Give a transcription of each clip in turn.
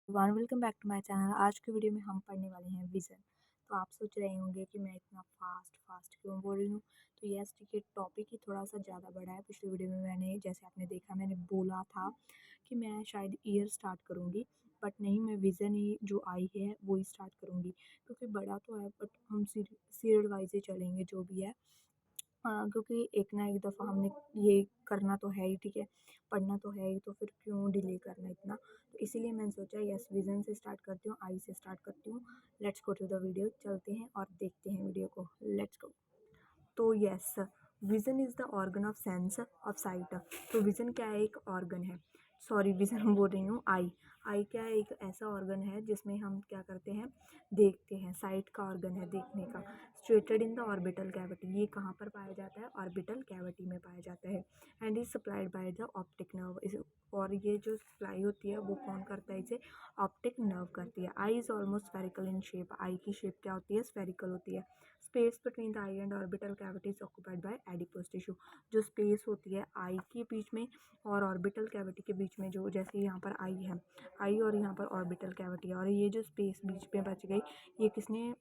One welcome back to my channel. आज की video में हम पढ़ने वाले हैं विज़न। तो आप सोच रहे होंगे कि मैं इतना फास्ट क्यों बोल रही हूँ। तो यस ठीक है, टॉपिक ही थोड़ा सा ज़्यादा बड़ा है। पिछली वीडियो में मैंने, जैसे आपने देखा, मैंने बोला था कि मैं शायद ईयर स्टार्ट करूँगी, बट नहीं, मैं विज़न ही जो आई है वो ही स्टार्ट करूँगी, क्योंकि बड़ा तो है बट हम सीरियल वाइज ही चलेंगे जो भी है। हाँ, क्योंकि एक ना एक दफ़ा हमने ये करना तो है ही, ठीक है, पढ़ना तो है ही, तो फिर क्यों डिले करना इतना। तो इसीलिए मैंने सोचा यस, विज़न से स्टार्ट करती हूँ, आई से स्टार्ट करती हूँ। Let's go to the video, चलते हैं और देखते हैं वीडियो को। Let's go. तो yes, vision is the organ of sense of sight. तो विज़न क्या है? एक ऑर्गन है, सॉरी विज़न बोल रही हूँ, आई। आई क्या है? एक ऐसा ऑर्गन है जिसमें हम क्या करते हैं, देखते हैं। साइट का ऑर्गन है, देखने का। Situated in the orbital cavity. ये कहाँ पर पाया जाता है? ऑर्बिटल कैविटी में पाया जाता है। And is supplied by the optic nerve. और ये जो सप्लाई होती है वो कौन करता है? इसे ऑप्टिक नर्व करती है। Eye is almost spherical in shape. Eye की शेप क्या होती है? स्फेरिकल होती है। Space between the eye and orbital cavity is occupied by adipose tissue. जो स्पेस होती है आई के बीच में और ऑर्बिटल कैविटी के बीच में, जो जैसे यहाँ पर आई है, आई और यहाँ पर ऑर्बिटल कैविटी है, और ये जो स्पेस बीच में बच गई, ये किसने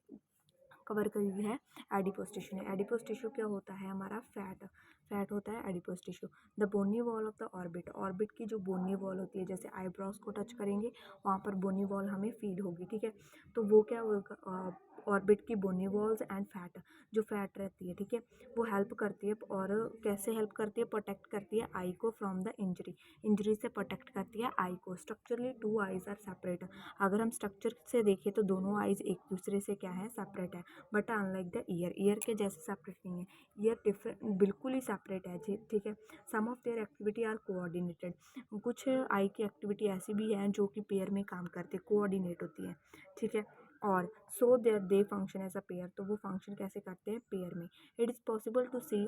कवर करी हुई है? एडिपोज टिश्यू ने। एडिपोज टिश्यू क्या होता है? हमारा फैट। फैट होता है adipose tissue. The bony wall of the orbit. Orbit की जो बोनी वॉल होती है, जैसे आईब्रोज को टच करेंगे वहाँ पर बोनी वॉल हमें फील होगी, ठीक है। तो वो क्या होगा? ऑर्बिट की बोनी वॉल्स एंड फैट, जो फैट रहती है, ठीक है, वो हेल्प करती है। और कैसे हेल्प करती है? प्रोटेक्ट करती है आई को फ्रॉम द इंजरी। इंजरी से प्रोटेक्ट करती है आई को। Structurally two eyes are separate. अगर हम स्ट्रक्चर से देखें तो दोनों आईज एक दूसरे से क्या है? सेपरेट है। But unlike the year, year के जैसे सेपरेट नहीं है। ईयर डिफरेंट, बिल्कुल ही सेपरेट है जी, ठीक है। Some of their activity are coordinated. कुछ आई की एक्टिविटी ऐसी भी है जो कि पेयर में काम करते, कोऑर्डिनेट होती है, ठीक है। और so there they function as a pair. तो वो फंक्शन कैसे करते हैं? पेयर में। It is possible to see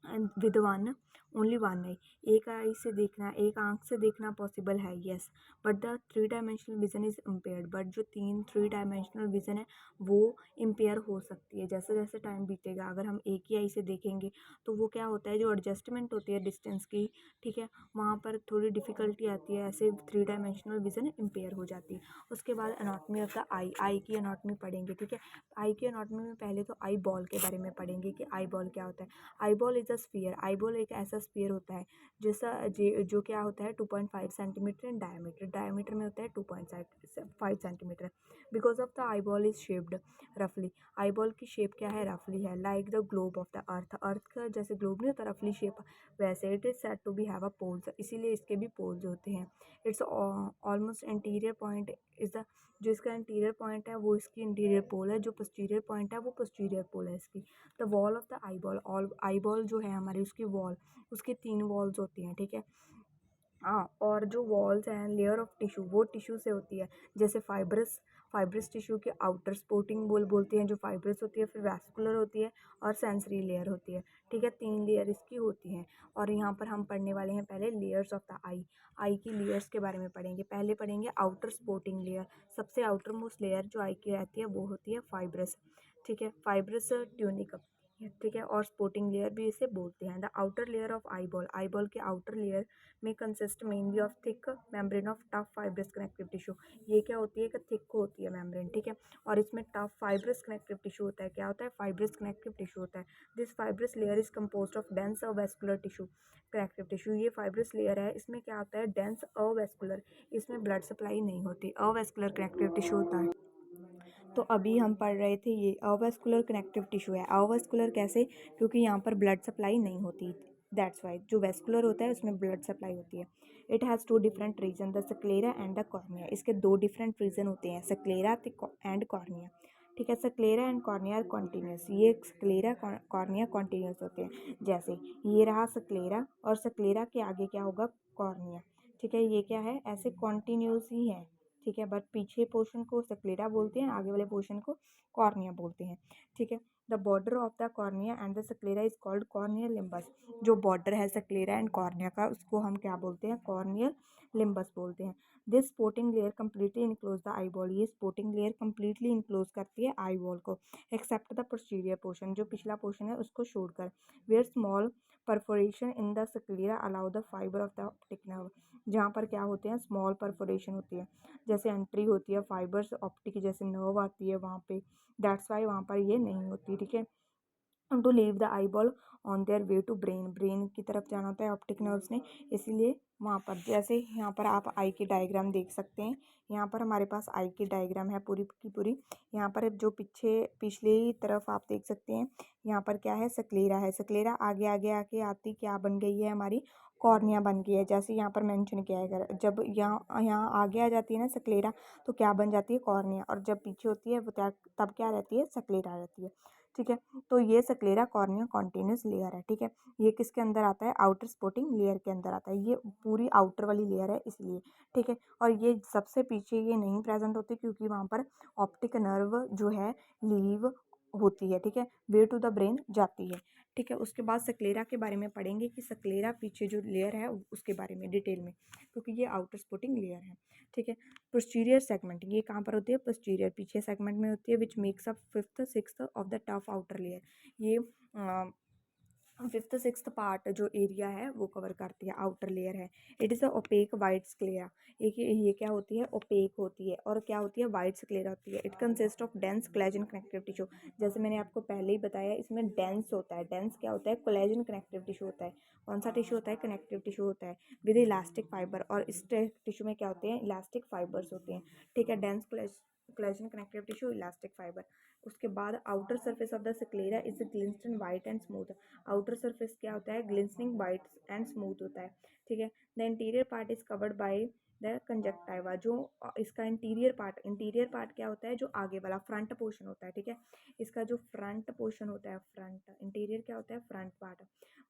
and with one, only one eye. एक आई से देखना, एक आंख से देखना पॉसिबल है, yes, but the three dimensional vision is impaired. But जो थ्री डायमेंशनल विजन है वो इम्पेयर हो सकती है जैसे जैसे टाइम बीतेगा। अगर हम एक ही आई से देखेंगे तो वो क्या होता है, जो एडजस्टमेंट होती है डिस्टेंस की, ठीक है, वहाँ पर थोड़ी डिफिकल्टी आती है, ऐसे थ्री डायमेंशनल विजन इम्पेयर हो जाती है। उसके बाद अनाटमी ऑफ द आई। आई की अनाटमी पढ़ेंगे, ठीक है। आई की अनाटमी में पहले तो आई बॉल के बारे में पढ़ेंगे कि आई बॉल क्या होता है। Eyeball is a sphere. Eyeball एक ऐसा स्फीयर होता है जैसा जो क्या होता है? 2.5 सेंटीमीटर इन डायमीटर। डायमीटर में होता है 2.5 centimetre. Because of the eyeball is shaped रफली। आईबॉल की शेप क्या है? रफली है, like the globe of the earth. Earth का जैसे ग्लोब नहीं होता रफली शेप, वैसे it is said to be have a poles, इसीलिए इसके भी पोल्स होते हैं। It's almost interior point is the, जो इसका इंटीरियर पॉइंट है वो इसकी इंटीरियर पोल है, जो पोस्टीरियर पॉइंट है वो पोस्टीरियर पोल है इसकी। The wall of the eyeball. All eyeball जो है हमारी, उसकी वॉल, उसकी 3 वॉल्स होती हैं, ठीक है। हाँ, और जो वॉल्स हैं, लेयर ऑफ टिश्यू, वो टिश्यू से होती है, जैसे फाइब्रस। फाइब्रस टिश्यू के आउटर स्पोर्टिंग बोलते हैं, जो फाइब्रस होती है, फिर वैस्कुलर होती है और सेंसरी लेयर होती है, ठीक है। 3 लेयर इसकी होती हैं। और यहाँ पर हम पढ़ने वाले हैं पहले लेयर्स ऑफ द आई। आई की लेयर्स के बारे में पढ़ेंगे। पहले पढ़ेंगे आउटर स्पोर्टिंग लेयर। सबसे आउटर मोस्ट लेयर जो आई की रहती है वो होती है फाइब्रस, ठीक है, फाइब्रस ट्यूनिक, ठीक है। और स्पोर्टिंग लेयर भी इसे बोलते हैं। The outer layer of eyeball. Eyeball के आउटर लेयर में consist mainly of thick membrane of tough fibrous connective tissue. ये क्या होती है? कि थिक होती है मेम्ब्रेन, ठीक है, और इसमें टफ फाइब्रस कनेक्टिव टिश्यू होता है। क्या होता है? फाइब्रस कनेक्टिव टिश्यू होता है। This fibrous layer is compose of dense avascular tissue connective tissue. ये फाइब्रस लेयर है, इसमें क्या होता है? डेंस अवेस्कुलर, इसमें ब्लड सप्लाई नहीं होती, अवेस्कुलर कनेक्टिव टिश्यू होता है। तो अभी हम पढ़ रहे थे ये अवैस्कुलर कनेक्टिव टिश्यू है। अवैस्कुलर कैसे? क्योंकि यहाँ पर ब्लड सप्लाई नहीं होती, दैट्स वाई। जो वेस्कुलर होता है उसमें ब्लड सप्लाई होती है। It has 2 different region, the sclera and the cornea. इसके 2 डिफरेंट रीजन होते हैं, सक्लेरा एंड कॉर्निया, ठीक है। Sclera and cornea continuous. ये सक्लेरा कॉर्निया कॉन्टीन्यूस होते हैं। जैसे ये रहा सक्लेरा, और सक्लेरा के आगे क्या होगा? कॉर्निया, ठीक है। ये क्या है? ऐसे कॉन्टीन्यूस ही है, ठीक है, बट पीछे पोर्शन को सक्लेरा बोलते हैं, आगे वाले पोर्शन को कॉर्निया बोलते हैं, ठीक है। The border of the cornea and the sclera is called corneal limbus. जो बॉर्डर है सक्लेरा एंड कॉर्निया का उसको हम क्या बोलते हैं, कॉर्नियल लिम्बस बोलते हैं। This sporting layer completely enclose the I ball. ये स्पोर्टिंग लेयर कम्प्लीटली इनक्लोज करती है आई बॉल को, एक्सेप्ट द पोस्टीरियर पोर्शन, जो पिछला पोर्शन है उसको छोड़कर। Where small perforation in the sclera allow the fibre of the optic nerve. जहाँ पर क्या होते हैं, स्मॉल परफोरेशन होती है, जैसे एंट्री होती है फाइबर्स ऑप्टिक जैसे नर्व आती है वहाँ पे, दैट्स वाई वहाँ पर ये नहीं होती, ठीक है। To leave the eye ball on their way to brain, brain की तरफ जाना होता है ऑप्टिक नर्व्स ने, इसीलिए वहाँ पर जैसे यहाँ पर आप आई की डायग्राम देख सकते हैं। यहाँ पर हमारे पास आई की डायग्राम है पूरी की पूरी। यहाँ पर जो पिछली तरफ आप देख सकते हैं, यहाँ पर क्या है, सक्लेरा है। सक्लेरा आगे आगे आके आती क्या बन गई है, हमारी कॉर्निया बन गई है। जैसे यहाँ पर मेंशन किया है, अगर जब यहाँ यहाँ आगे आ जाती है ना सक्लेरा, तो क्या बन जाती है, कॉर्निया। और जब पीछे होती है वो तब क्या रहती है, सक्लेरा रहती है, ठीक है। तो ये सक्लेरा कॉर्निया कॉन्टिन्यूस लेयर है, ठीक है। ये किसके अंदर आता है, आउटर स्पोर्टिंग लेयर के अंदर आता है। ये पूरी आउटर वाली लेयर है इसलिए, ठीक है। और ये सबसे पीछे ये नहीं प्रेजेंट होती क्योंकि वहाँ पर ऑप्टिक नर्व जो है लीव होती है, ठीक है, वे टू द ब्रेन जाती है, ठीक है। उसके बाद सक्लेरा के बारे में पढ़ेंगे कि सक्लेरा पीछे जो लेयर है उसके बारे में डिटेल में, क्योंकि ये आउटर स्पोर्टिंग लेयर है, ठीक है। पोस्टीरियर सेगमेंट, ये कहाँ पर होती है, पोस्टीरियर पीछे सेगमेंट में होती है, which makes up fifth sixth of the tough outer layer. ये फिफ्थ सिक्स्थ पार्ट जो एरिया है वो कवर करती है, आउटर लेयर है। It is a opaque white sclera. ये क्या होती है, ओपेक होती है, और क्या होती है, वाइट स्क्लेरा होती है। It consist of dense collagen connective tissue. जैसे मैंने आपको पहले ही बताया, इसमें डेंस होता है। डेंस क्या होता है, कोलेजन कनेक्टिव टिश्यू होता है। कौन सा टिश्यू होता है, कनेक्टिव टिश्यू होता है विद इलास्टिक फाइबर। और इस टिश्यू में क्या होते हैं, इलास्टिक फाइबर्स होते हैं, ठीक है। Dense collagen connective tissue, elastic fibre. उसके बाद outer surface of the sclera is glisten white and smooth. Outer surface क्या होता है, ग्लिसनिंग वाइट एंड स्मूथ होता है, ठीक है। The interior part is covered by the conjunctiva. जो इसका इंटीरियर पार्ट क्या होता है, जो आगे वाला फ्रंट पोर्शन होता है, ठीक है। इसका जो फ्रंट पोर्शन होता है, फ्रंट इंटीरियर क्या होता है, फ्रंट पार्ट,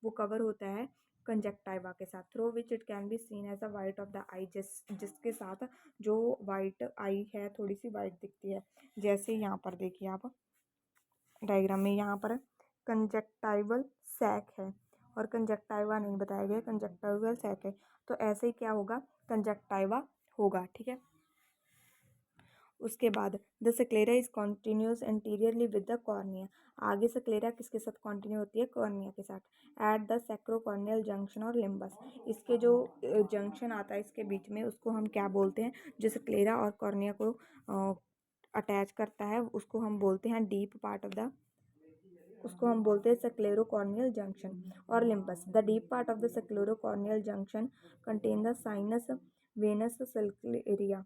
वो कवर होता है कंजक्टाइवा के साथ, through which it can be seen as a white of the eye, जिसके साथ जो वाइट आई है थोड़ी सी वाइट दिखती है। जैसे यहाँ पर देखिए आप डायग्राम में, यहाँ पर कंजक्टाइवल सैक है और कंजक्टाइवा नहीं बताया गया, कंजक्टाइवल सैक है, तो ऐसे ही क्या होगा, कंजक्टाइवा होगा, ठीक है। उसके बाद the sclera is continuous anteriorly with the cornea. आगे सक्लेरा किसके साथ कॉन्टिन्यू होती है, कॉर्निया के साथ। एट द सैक्रोकॉर्नियल जंक्शन और लिम्बस, इसके जो जंक्शन आता है इसके बीच में, उसको हम क्या बोलते हैं, जो सक्लेरा और कॉर्निया को अटैच करता है, उसको हम बोलते हैं डीप पार्ट ऑफ द, उसको हम बोलते हैं सक्लेरोकॉर्नियल जंक्शन और limbus. The deep part of the sclerocorneal junction contain the sinus venous sclerae.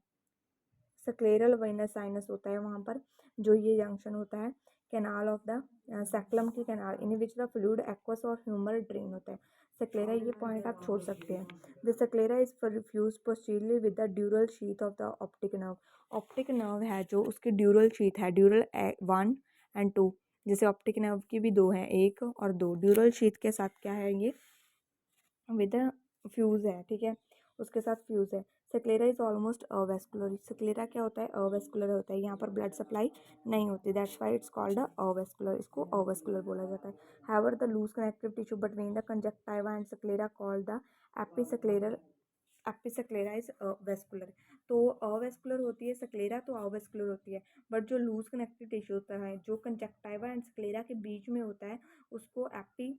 Scleral venous sinus होता है वहाँ पर, जो ये जंक्शन होता है कैनाल ऑफ द सैक्लम की canal, in which the fluid aqueous और ह्यूमर ड्रेन होता है। सक्लेरा, ये पॉइंट आप छोड़ सकते हैं। The sclera is fuse posteriorly with the dural sheath of the optic nerve. Optic nerve है जो उसकी ड्यूरल शीथ है, ड्यूरल 1 और 2, जैसे ऑप्टिक नर्व की भी दो हैं, 1 और 2, ड्यूरल शीथ के साथ क्या है, ये विद फ्यूज है, ठीक है, उसके साथ फ्यूज है। सक्लेरा इज ऑलमोस्ट अवेस्कुलर। सक्लेरा क्या होता है, अवेस्कुलर होता है, यहाँ पर ब्लड सप्लाई नहीं होती, that's why it's called avascular, इसको अवेस्कुलर बोला जाता है। However the loose connective tissue between the conjunctiva and sclera called the episcleral, episclera is vascular. तो अवेस्कुलर होती है सक्लेरा, तो अवेस्कुलर होती है, बट जो लूज कनेक्टिव टिश्यू होता है जो कंजक्टाइवा एंड सक्लेरा के बीच में होता है, उसको एपी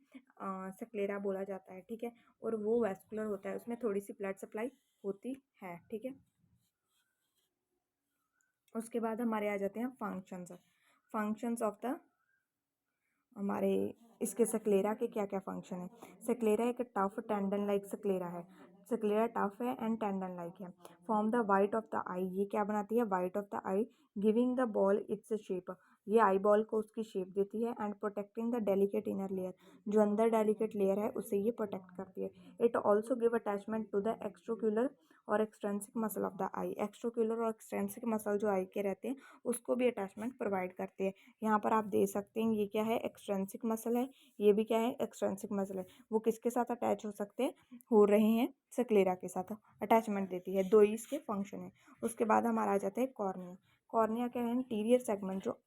सक्लेरा बोला जाता है, ठीक है। और वो वेस्कुलर होता है, उसमें थोड़ी सी ब्लड सप्लाई होती है, ठीक है। उसके बाद हमारे आ जाते हैं फंक्शंस। फंक्शंस ऑफ द हमारे इसके सक्लेरा के क्या क्या फंक्शन है। सक्लेरा एक टफ टेंडन लाइक सक्लेरा है, सक्लेरा टफ है एंड टेंडन लाइक है। Form the white of the eye, ये क्या बनाती है, white of the eye, giving the ball its shape, ये आई बॉल को उसकी शेप देती है। And protecting the delicate inner layer, जो अंदर डेलिकेट लेयर है उसे ये प्रोटेक्ट करती है। It also give attachment to the extraocular और extrinsic muscle of the eye. Extraocular और एक्सट्रेंसिक मसल जो आई के रहते हैं उसको भी अटैचमेंट प्रोवाइड करते हैं। यहाँ पर आप देख सकते हैं, ये क्या है, एक्सट्रेंसिक मसल है, ये भी क्या है, एक्सट्रेंसिक मसल है। वो किसके साथ अटैच हो सकते हैं, हो रहे हैं, सक्लेरा के साथ अटैचमेंट देती है। दो ही इसके फंक्शन है। उसके बाद हमारा आ जाता है कॉर्निया। कॉर्निया क्या है, इंटीरियर सेगमेंट, जो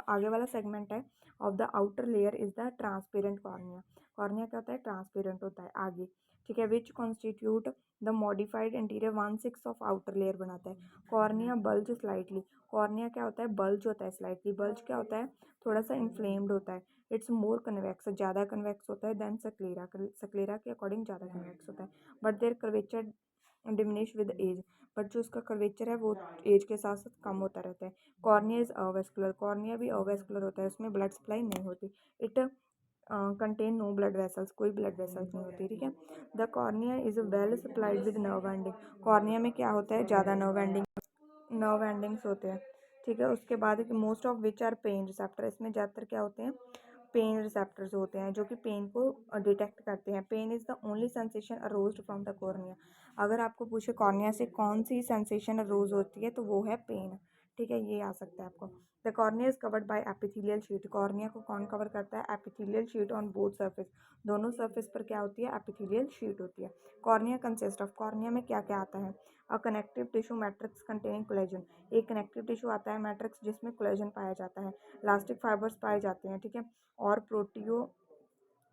आगे वाला सेगमेंट है of the outer layer is the transparent cornea. Cornea क्या होता है, ट्रांसपेरेंट होता है आगे, ठीक है, which constitute the modified interior 1/6 of outer layer बनाता है। कॉर्निया बल्ज स्लाइटली, कॉर्निया क्या होता है, बल्ज होता है स्लाइटली। बल्ज क्या होता है, थोड़ा सा इन्फ्लेम्ड होता है। इट्स मोर कन्वेक्स, ज़्यादा कन्वेक्स होता है देन सक्लेरा, सक्लेरा के अकॉर्डिंग ज़्यादा कन्वेक्स होता है। But their curvature diminish with age, but जो उसका कर्वेचर है वो एज के साथ साथ कम होता रहता है। कॉर्निया इज अवेस्कुलर, कॉर्निया भी अवेस्कुलर होता है, उसमें ब्लड सप्लाई नहीं होती। It contain no blood vessels, कोई ब्लड वेसल्स नहीं होती, ठीक है। The cornea is well supplied with nerve ending, cornea में क्या होता है, ज़्यादा नर्व एंडिंग्स होते हैं, ठीक है। उसके बाद most of which are pain receptor, इसमें ज़्यादातर क्या होते हैं, पेन रिसेप्टर्स होते हैं जो कि पेन को डिटेक्ट करते हैं। Pain is the only sensation aroused from the cornea. अगर आपको पूछे कॉर्निया से कौन सी सेंसेशन अरोज होती है तो वो है पेन, ठीक है, ये आ सकता है आपको। The cornea is covered by epithelial sheet, cornea को कौन कवर करता है, epithelial sheet on both surface, दोनों सरफेस पर क्या होती है, एपिथेलियल शीट होती है। कॉर्निया कंसिस्ट ऑफ, कॉर्निया में क्या क्या आता है, a connective tissue matrix containing collagen, एक कनेक्टिव टिश्यू आता है मैट्रिक्स जिसमें कोलेजन पाया जाता है, इलास्टिक फाइबर्स पाए जाते हैं, ठीक है, और प्रोटियो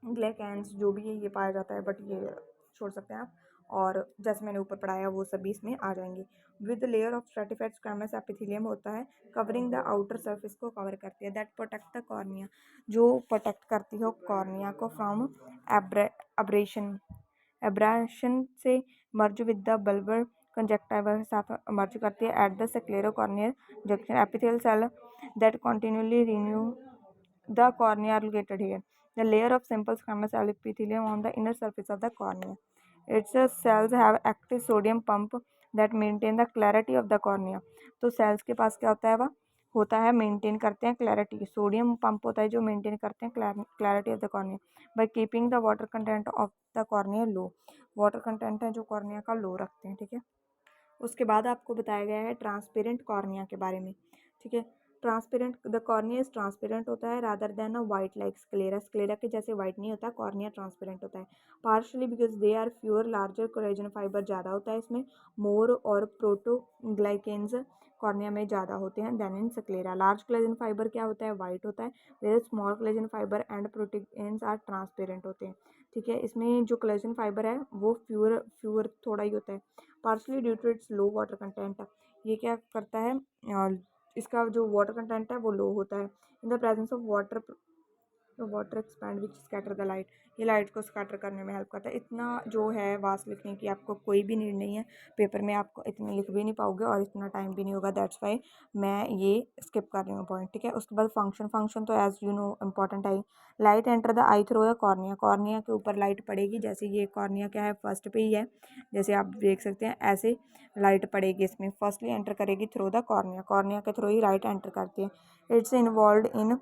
ग्लाइकेंस जो भी है ये पाया जाता है, बट ये छोड़ सकते हैं आप। और जैसे मैंने ऊपर पढ़ाया वो सभी इसमें आ जाएंगे। With layer of stratified squamous epithelium होता है, कवरिंग द आउटर सरफेस को कवर करती है, दैट प्रोटेक्ट द कॉर्निया, जो प्रोटेक्ट करती है कॉर्निया को फ्रॉम एब्रेशन, एब्रेशन से merge with the bulbar conjunctiva के साथ मर्ज करती है। At the sclerocorneal junction epithelial cell that continually renew the cornea are located here. The layer of simple squamous epithelium on the inner surface of the cornea. Its cells have active sodium pump that maintain the clarity of the cornea. तो cells के पास क्या होता है, वह होता है maintain करते हैं क्लैरिटी, सोडियम पंप होता है जो मेंटेन करते हैं clarity of the cornea by keeping the water content of the cornea low, water content है जो कॉर्निया का लो रखते हैं, ठीक है। उसके बाद आपको बताया गया है ट्रांसपेरेंट कॉर्निया के बारे में, ठीक है। Transparent, the cornea is transparent होता है rather than a white like sclera, sclera के जैसे वाइट नहीं होता, कॉर्निया ट्रांसपेरेंट होता है। Partially because they are fewer, larger collagen fibre ज़्यादा होता है इसमें, मोर और प्रोटोग्लाइकेन्स कॉर्निया में ज़्यादा होते हैं than in sclera. Large collagen fibre क्या होता है, वाइट होता है, where small collagen fibre and proteins are transparent होते हैं, ठीक है। इसमें जो कोलेजन फाइबर है वो फ्यूअर थोड़ा ही होता है। Partially due to its low water content, ये क्या करता है, इसका जो वाटर कंटेंट है वो लो होता है। In the presence of water, water expand which scatter the light, ये लाइट को स्कैटर करने में हेल्प करता है। इतना जो है वास्ट लिखने की आपको कोई भी नीड नहीं है, पेपर में आपको इतने लिख भी नहीं पाओगे और इतना टाइम भी नहीं होगा, दैट्स वाई मैं ये स्किप कर रही हूँ पॉइंट, ठीक है। उसके बाद फंक्शन, फंक्शन तो एज यू नो इम्पॉर्टेंट है। Light enter the I through the cornea, cornea के ऊपर लाइट पड़ेगी, जैसे ये कॉर्निया क्या है फर्स्ट पे ही है, जैसे आप देख सकते हैं ऐसे लाइट पड़ेगी इसमें, फर्स्टली एंटर करेगी थ्रू द कॉर्निया, कॉर्निया के थ्रू ही लाइट एंटर करती है। इट्स इन्वॉल्व इन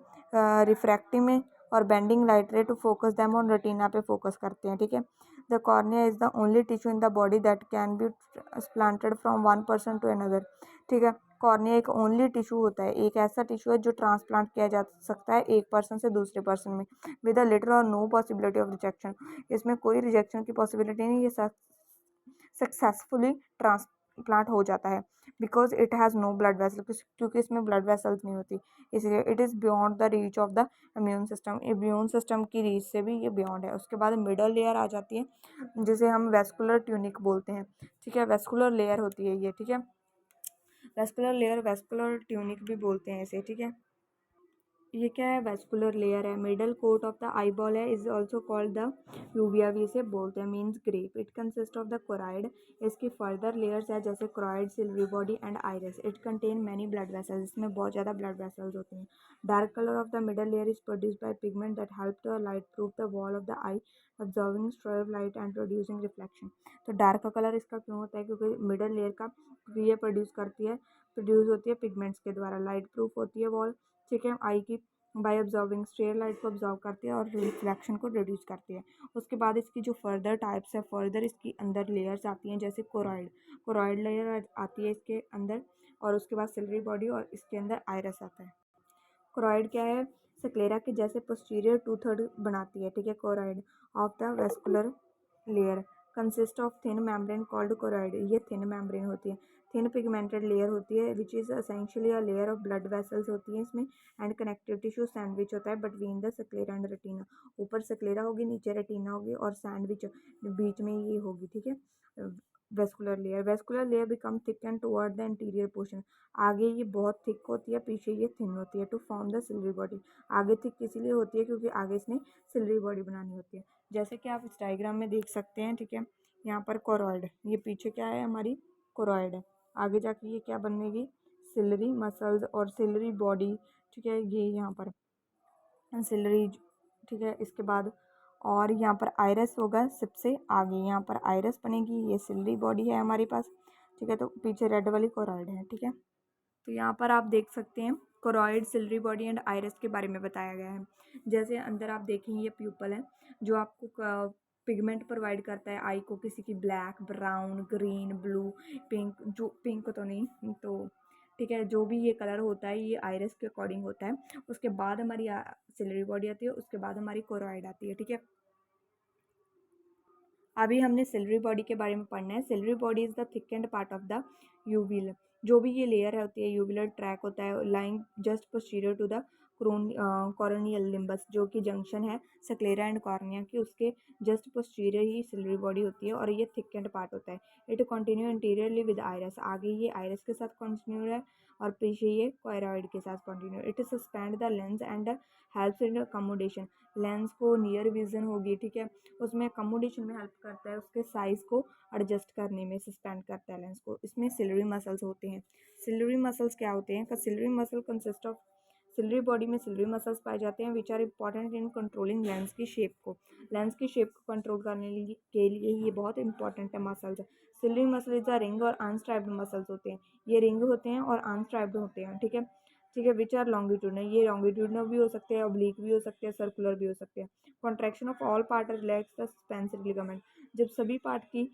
रिफ्रैक्टिंग में और bending light ray to focus them on retina पे फोकस करते हैं, ठीक है। The cornea is the only tissue in the body that can be transplanted from one person to another, ठीक है। Cornea एक ओनली टिश्यू होता है, एक ऐसा टिश्यू है जो ट्रांसप्लांट किया जा सकता है एक पर्सन से दूसरे पर्सन में, विद अ लिटिल और नो पॉसिबिलिटी ऑफ रिजेक्शन, इसमें कोई रिजेक्शन की पॉसिबिलिटी नहीं, ये सक्सेसफुली ट्रांसप्लांट हो जाता है। Because it has no blood vessel, क्योंकि इसमें ब्लड वेसल्स नहीं होती, इसलिए it is beyond the reach of the immune system, immune system की रीच से भी ये बियॉन्ड है। उसके बाद मिडल लेयर आ जाती है जिसे हम वेस्कुलर ट्यूनिक बोलते हैं, ठीक है, वेस्कुलर लेयर होती है ये, ठीक है, वेस्कुलर लेयर, वेस्कुलर ट्यूनिक भी बोलते हैं इसे, ठीक है। ये क्या है, वेस्कुलर लेयर है, middle coat of the eyeball है, is also called the uvea भी इसे बोलते हैं, means grape. It consist of the choroid, इसकी फर्दर लेयर्स है जैसे choroid, ciliary body and iris. It contain many blood vessels, इसमें बहुत ज़्यादा ब्लड वेसल्स होते हैं। Dark colour of the middle layer is produced by pigment that help to light proof the wall of the I, observing strobe light and producing reflection. तो dark colour इसका क्यों होता है, क्योंकि मिडल लेयर का ये प्रोड्यूस होती है पिगमेंट्स के द्वारा, लाइट प्रूफ होती है वॉल, ठीक है, आई की, बाय ऑब्जर्विंग स्ट्रेयर लाइट को ऑब्जर्व करती है और रिफ्लेक्शन को रिड्यूस करती है। उसके बाद इसकी जो फर्दर टाइप्स है, फर्दर इसकी अंदर लेयर्स आती हैं जैसे कोराइड, कोराइड लेयर आती है इसके अंदर, और उसके बाद सिल्वरी बॉडी और इसके अंदर आयरस आता है। कोराइड क्या है, स्क्लेरा के जैसे पोस्टीरियर 2/3 बनाती है, ठीक है, choroid of the vascular layer, consist of thin membrane called choroid. ये थिन मेम्ब्रेन होती है, थिन पिगमेंटेड लेयर होती है which is essentially a layer of blood vessels होती है इसमें, एंड कनेक्टिव टिश्यू सैंडविच होता है between the sclera and retina. ऊपर सक्लेरा होगी, नीचे रेटिना होगी, और सैंडविच बीच में ये होगी, ठीक है। Vascular layer become thick and toward the interior portion. आगे ये बहुत थिक होती है, पीछे ये थिन होती है, to form the ciliary body. आगे थिक इसीलिए होती है क्योंकि आगे इसने सिल्वरी बॉडी बनानी होती है, जैसे कि आप इस डायग्राम में देख सकते हैं, ठीक है। यहाँ पर कोरॉइड, ये पीछे क्या है हमारी कोरॉइड है, आगे जाके ये क्या बनेगी सिल्वरी मसल्स और सिल्वरी बॉडी, ठीक है। ये यहाँ पर सिल्वरी, ठीक है। इसके बाद और यहाँ पर आइरस होगा सबसे आगे, यहाँ पर आइरस बनेगी, ये सिल्वरी बॉडी है हमारे पास, ठीक है। तो पीछे रेड वाली कोरॉइड है, ठीक है। तो यहाँ पर आप देख सकते हैं choroid, silvery body and iris के बारे में बताया गया है। जैसे अंदर आप देखेंगे ये प्यूपल है जो आपको पिगमेंट प्रोवाइड करता है आई को, किसी की black, brown, green, blue, pink, जो पिंक तो नहीं तो ठीक है, जो भी ये कलर होता है ये आइरस के अकॉर्डिंग होता है। उसके बाद हमारी सिल्वरी बॉडी आती है, उसके बाद हमारी कोरॉइड आती है, ठीक है। अभी हमने सिल्वरी बॉडी के बारे में पढ़ना है। Ciliary body is the thickened part of the uveal. जो भी ये लेयर होती है, यूविलर ट्रैक होता है lying just posterior to the corneal limbus, जो कि जंक्शन है सक्लेरा एंड कॉर्निया की, उसके जस्ट पोस्टीरियर ही सिल्वरी बॉडी होती है और ये थिकेंड पार्ट होता है। It continue anteriorly with iris, आगे ये आइरस के साथ कंटिन्यू है और पीछे ये कोयरॉइड के साथ continue. It suspend the lens and helps in accommodation. Lens को नियर विजन होगी, ठीक है, उसमें अकोमोडेशन में हेल्प करता है, उसके साइज़ को एडजस्ट करने में सस्पेंड करता है लेंस को। इसमें सिल्वरी मसल्स होते हैं। सिल्वरी मसल्स क्या होते हैं? Ciliary muscle consist of, ciliary body में सिल्वरी मसल्स पाए जाते हैं which are important in controlling lens की शेप को। लेंस की शेप को कंट्रोल करने के लिए ये बहुत इंपॉर्टेंट है muscles. Ciliary muscle is a ring और अनस्ट्राइप्ड मसल्स होते हैं, ये रिंग होते हैं और अनस्ट्राइप्ड होते हैं, ठीक है। ठीक है, विच आर लॉन्गिट्यूडनल, ये लॉन्गिट्यूडनल भी हो सकते हैं, ऑब्लिक भी हो सकते हैं, सर्कुलर भी हो सकते हैं। Contraction of all part relax the suspensory ligament, जब सभी पार्ट की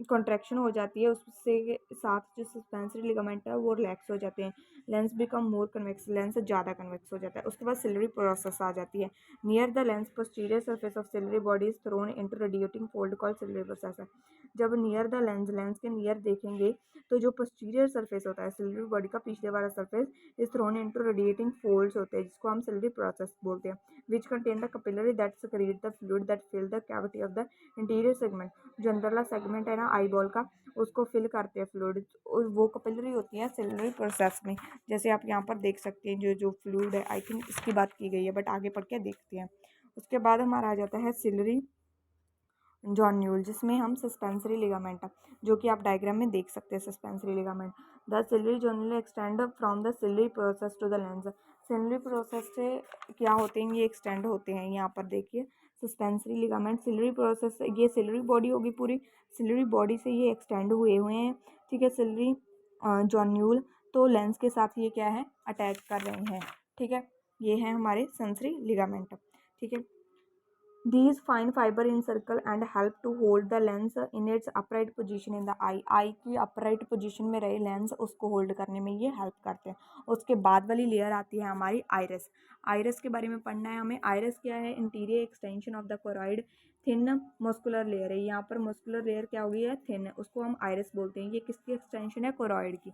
कॉन्ट्रैक्शन हो जाती है उससे साथ जो सस्पेंसरी लिगामेंट है वो रिलैक्स हो जाते हैं। Lens become more convex, lens ज़्यादा कन्वेक्स हो जाता है। उसके बाद सिल्वरी प्रोसेस आ जाती है। Near the lens posterior surface of ciliary body is thrown into radiating fold called silvery process है। जब नियर द लेंस, लेंस के नियर देखेंगे तो जो पोस्टीरियर सरफेस होता है सिल्वरी बॉडी का, पीछे वाला surface is thrown into radiating folds होते हैं, जिसको हम सिल्वरी प्रोसेस बोलते हैं। Which contain the capillary that secrete the fluid that fill the cavity of the interior segment. जो अंदरला सेगमेंट है ना आई बॉल का, उसको फिल करते हैं फ्लूइड, और वो कैपिलरी होती है सिल्वरी प्रोसेस में। जैसे आप यहाँ पर देख सकते हैं जो जो फ्लूइड है, आई थिंक इसकी बात की गई है बट आगे पढ़ के देखते हैं। उसके बाद हमारा आ जाता है सिल्वरी जॉन्यूल, जिसमें हम सस्पेंसरी लिगामेंट, जो कि आप डायग्राम में देख सकते हैं suspensory ligament. The ciliary zonule extend from the ciliary process to the lens. Ciliary process से क्या होते हैं, ये एक्सटेंड होते हैं। यहाँ पर देखिए सस्पेंसरी लिगामेंट, सिल्वरी प्रोसेस, ये सिल्वरी बॉडी होगी पूरी, सिल्वरी बॉडी से ये एक्सटेंड हुए हुए हैं, ठीक है। सिल्वरी जॉन्यूल तो लेंस के साथ ये क्या है, अटैच कर रहे हैं, ठीक है। ये है हमारे सेंसरी लिगामेंट, ठीक है। These fine fiber encircle and help to hold the lens in its upright position in the eye. आई की upright position में रहे लेंस, उसको होल्ड करने में ये हेल्प करते हैं। उसके बाद वाली लेयर आती है हमारी आइरस। आइरस के बारे में पढ़ना है हमें। आइरस क्या है? Interior extension of the choroid, thin muscular layer है। यहाँ पर मस्कुलर लेयर क्या हो गई है? थिन, उसको हम आइरस बोलते हैं। ये किसकी एक्सटेंशन है? कोरॉइड की,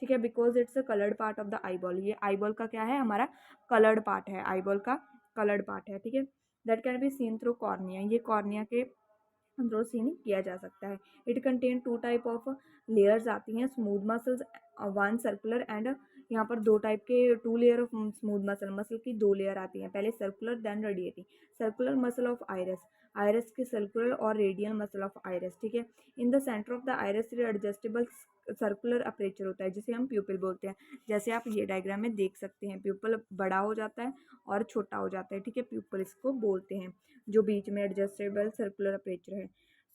ठीक है। Because it's a coloured part of the eyeball, ये आईबॉल का क्या है? हमारा कलर्ड पार्ट है, आईबॉल का कलर्ड पार्ट है, ठीक है। That can be seen through cornea, ये कॉर्निया के थ्रू सीन किया जा सकता है। It contain two type of layers आती हैं, smooth muscles, one circular and, यहाँ पर दो टाइप के, two layer of smooth muscle, muscle की दो लेयर आती हैं, पहले circular then radiating. Circular muscle of iris, iris के सर्कुलर और रेडियल मसल ऑफ आइरस, ठीक है। In the centre of the iris adjustable circular aperture होता है, जिसे हम प्यूपिल बोलते हैं। जैसे आप ये डायग्राम में देख सकते हैं, प्यूपल बड़ा हो जाता है और छोटा हो जाता है, ठीक है, प्यूपल इसको बोलते हैं, जो बीच में एडजस्टेबल सर्कुलर अपर्चर है।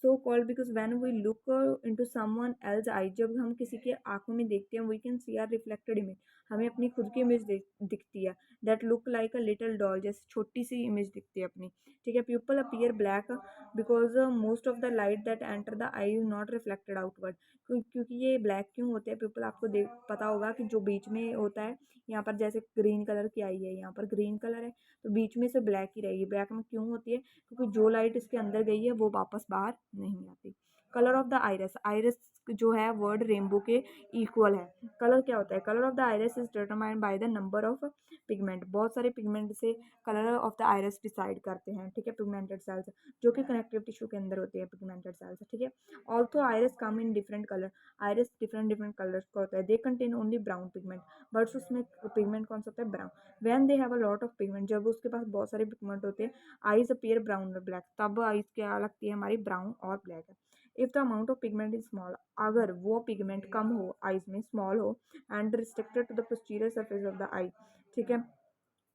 So called because when we look into someone else eye, जब हम किसी के आंखों में देखते हैं, we can see our reflected image, हमें अपनी खुद की इमेज दिखती है, that look like a little doll, जैसे छोटी सी इमेज दिखती है अपनी, ठीक है। People appear black because most of the light that enter the eye is not reflected outward. क्योंकि ये ब्लैक क्यों होते हैं पीपल, आपको देख पता होगा कि जो बीच में होता है, यहाँ पर जैसे ग्रीन कलर की आई है, यहाँ पर ग्रीन कलर है, तो बीच में से ब्लैक ही रहेगी। ब्लैक में क्यों होती है, क्योंकि जो लाइट इसके अंदर गई है वो वापस बाहर नहीं आती। Colour of the iris, iris जो है वर्ड रेनबो के इक्वल है। कलर क्या होता है, colour of the iris is determined by the number of pigment, बहुत सारे पिगमेंट से colour of the iris decide करते हैं, ठीक है, पिगमेंटेड सेल्स, जो कि कनेक्टिव टिश्यू के अंदर होती है पिगमेंटेड सेल्स, ठीक है। Also iris come in different colour, iris different different colours का होता है। They contain only brown pigment, but उसमें पिगमेंट कौन सा होता है, brown. When they have a lot of pigment, जब उसके पास बहुत सारे पिगमेंट होते हैं, आइज अपीयर ब्राउन और ब्लैक, तब आइज क्या लगती है हमारी, ब्राउन और ब्लैक है। If the amount of pigment is small, अगर वो पिगमेंट कम हो, आइज में स्मॉल हो, and restricted to the posterior surface of the eye, ठीक है,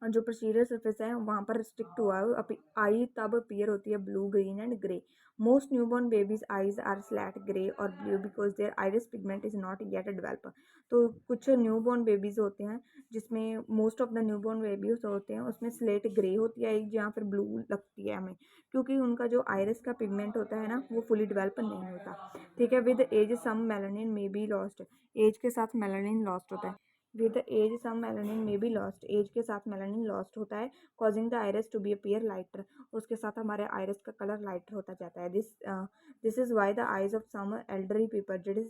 जो पोस्टीरियर सरफेस है वहाँ पर रिस्ट्रिक्ट हुआ है आई, तब अपीयर होती है blue, green and grey. Most newborn babies eyes are slate grey और blue because their iris pigment is not yet develop. तो कुछ न्यूबॉर्न बेबीज होते हैं जिसमें, most of the newborn babies होते हैं उसमें स्लेट ग्रे होती है जहाँ फिर ब्लू लगती है हमें, क्योंकि उनका जो आइरिस का पिगमेंट होता है ना वो फुली डेवलप नहीं होता, ठीक है। With age some melanin may be lost, age के साथ मेलानिन लॉस्ट होता है। With age some melanin may be lost, age के साथ मेलानिन लॉस्ट होता है, causing the iris to be appear lighter, उसके साथ हमारे आइरिस का कलर लाइटर होता जाता है। This is why the eyes of some elderly people,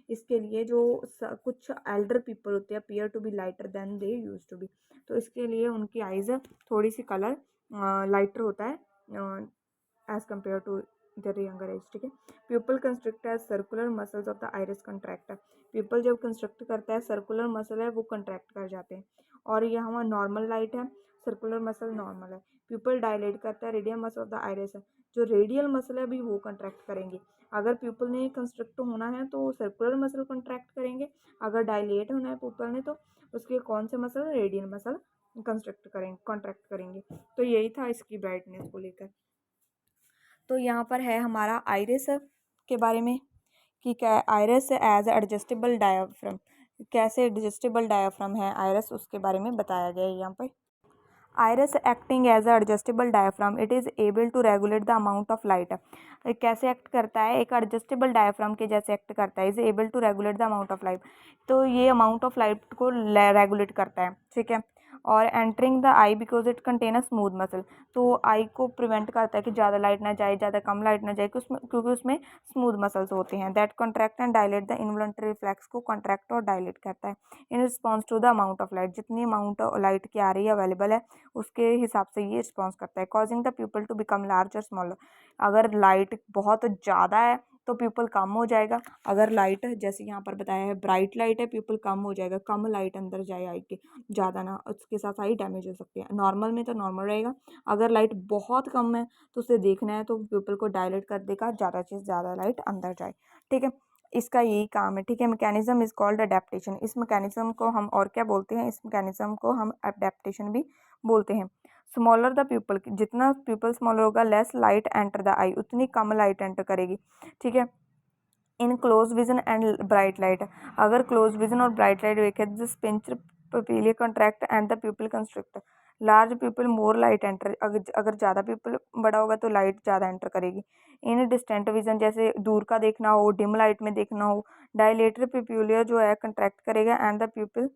इसके लिए जो कुछ एल्डर पीपल होते हैं appear to be lighter than they use to be, तो इसके लिए उनकी आइज थोड़ी सी कलर लाइटर होता है as compare to their younger age, ठीक है। Pupil constrict as circular muscles of the iris contract, pupil जब कंस्ट्रक्ट करता है सर्कुलर मसल है वो कंट्रैक्ट कर जाते हैं, और ये हमारा नॉर्मल लाइट है, सर्कुलर मसल नॉर्मल है। पीपल डायलेट करता है radial muscle of the iris है, जो रेडियल मसल है भी वो कंट्रैक्ट करेंगे। अगर पीपल ने कंस्ट्रक्ट होना है तो सर्कुलर मसल कंट्रैक्ट करेंगे, अगर डायलेट होना है पीपल ने तो उसके कौन से मसल, रेडियल मसल कंस्ट्रक्ट करेंगे, कॉन्ट्रैक्ट करेंगे। तो यही था इसकी ब्राइटनेस को लेकर। तो यहाँ पर है हमारा आइरिस के बारे में कि क्या आइरिस एज एडजस्टेबल डायाफ्राम, कैसे एडजस्टेबल डायाफ्राम है आइरिस, उसके बारे में बताया गया है यहाँ पर। Iris acting as adjustable diaphragm, it is able to regulate the amount of light, कैसे एक्ट करता है, एक एडजस्टेबल डायाफ्राम के जैसे एक्ट करता है, is able to regulate the amount of light, तो ये अमाउंट ऑफ लाइट को रेगुलेट करता है, ठीक है। और entering the eye because it contain a smooth muscle, तो आई को प्रिवेंट करता है कि ज़्यादा लाइट ना जाए, ज़्यादा कम लाइट ना जाए, क्योंकि उसमें स्मूथ मसल्स होते हैं। That contract and dilate the involuntary reflex को कॉन्ट्रैक्ट और डायलेट करता है in response to the amount of light, जितनी अमाउंट लाइट की आ रही है अवेलेबल है उसके हिसाब से ये रिस्पॉन्स करता है। Causing the pupil to become large और स्मॉलर, अगर लाइट बहुत ज़्यादा है तो पीपल कम हो जाएगा, अगर लाइट जैसे यहाँ पर बताया है ब्राइट लाइट है पीपल कम हो जाएगा, कम लाइट अंदर जाए आई के, ज़्यादा ना, उसके साथ आई डैमेज हो सकती है। नॉर्मल में तो नॉर्मल रहेगा, अगर लाइट बहुत कम है तो उसे देखना है तो पीपल को डायलेट कर देगा, ज़्यादा से ज़्यादा लाइट अंदर जाए, ठीक है। इसका यही काम है, ठीक है। मैकेनिज्म इज कॉल्ड अडेप्टेशन, इस मैकेनिज्म को हम और क्या बोलते हैं, इस मैकेनिज्म को हम अडेप्टेशन भी बोलते हैं। स्मॉलर द प्यूपल, जितना प्यूपल स्मॉलर होगा less light enter the eye, उतनी कम लाइट एंटर करेगी, ठीक है। In close vision and bright light, अगर क्लोज विजन और ब्राइट लाइट देखे the sphincter pupillae contract and the pupil constrict, large pupil more light enter, अगर ज़्यादा पीपल बड़ा होगा तो लाइट ज़्यादा एंटर करेगी। इन डिस्टेंट विजन, जैसे दूर का देखना हो, डिम लाइट में देखना हो, डायलेटर पिप्यूलिया जो है कंट्रैक्ट करेगा and the pupil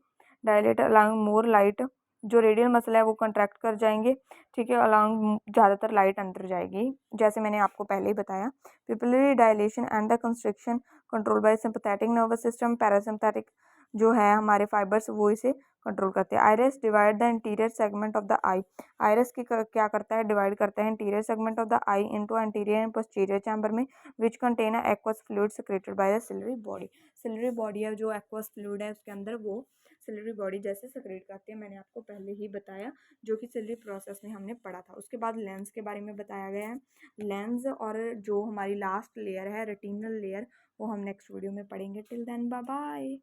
dilate allowing more light, जो रेडियल मसल है वो कंट्रैक्ट कर जाएंगे, ठीक है, अलाउंग ज़्यादातर लाइट अंदर जाएगी, जैसे मैंने आपको पहले ही बताया। Pupillary dilation and the constriction control by sympathetic nervous system, parasympathetic जो है हमारे फाइबर्स वो इसे कंट्रोल करते हैं। Iris divide the interior segment of the eye, iris की क्या करता है, डिवाइड करता है interior segment of the eye into anterior and posterior chamber में, which contain a aqueous fluid secreted by the ciliary body, ciliary body है जो aqueous fluid है उसके अंदर वो सिलरी बॉडी जैसे सेक्रेट करती है, मैंने आपको पहले ही बताया, जो कि सिलरी प्रोसेस में हमने पढ़ा था। उसके बाद लेंस के बारे में बताया गया है, लेंस और जो हमारी लास्ट लेयर है रेटिनल लेयर, वो हम नेक्स्ट वीडियो में पढ़ेंगे। Till then bye bye.